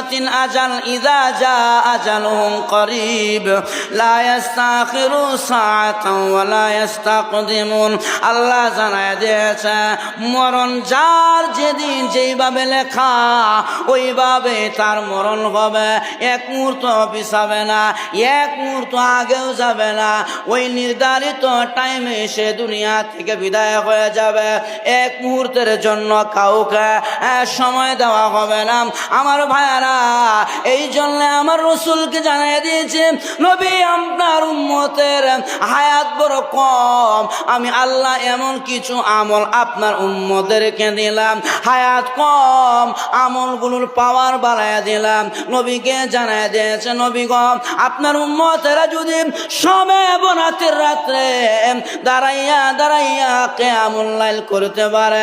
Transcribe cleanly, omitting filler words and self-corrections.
উম্মাতিন আজাল ইযা জা আজালুহুম করিব লা ইস্তাখিরু সাআতান ওয়া লা ইস্তাকদিমুন। আল্লাহ জানায় দিয়েছে মরণ যার যেদিন যেইভাবে লেখা ওইভাবে তার মরণ হবে, এক মুহূর্ত পিছাবে না, এক মুহূর্ত আগেও যাবে না, ওই নির্ধারিত টাইমে সে দুনিয়া থেকে বিদায় হয়ে যাবে। এক মুহূর্তের জন্য কাউকে সময় দেওয়া হবে না। আমার ভাইয়ারা, এই জন্য আমার রসুলকে জানিয়ে দিয়েছে নবী আপনার উম্মতের হায়াত বড় কম, আমি আল্লাহ এমন কিছু আমল আপনার উম্মতদেরকে দিলাম, হায়াত কম আমলগুলোর পাওয়ার বাড়াইয়া দিলাম। নবীকে জানায় দিয়েছে নবী গো আপনার উম্মতেরা যদি শবে বরাতের রাত্রে দাঁড়াইয়া দাঁড়াইয়া কিয়ামুল লাইল করতে পারে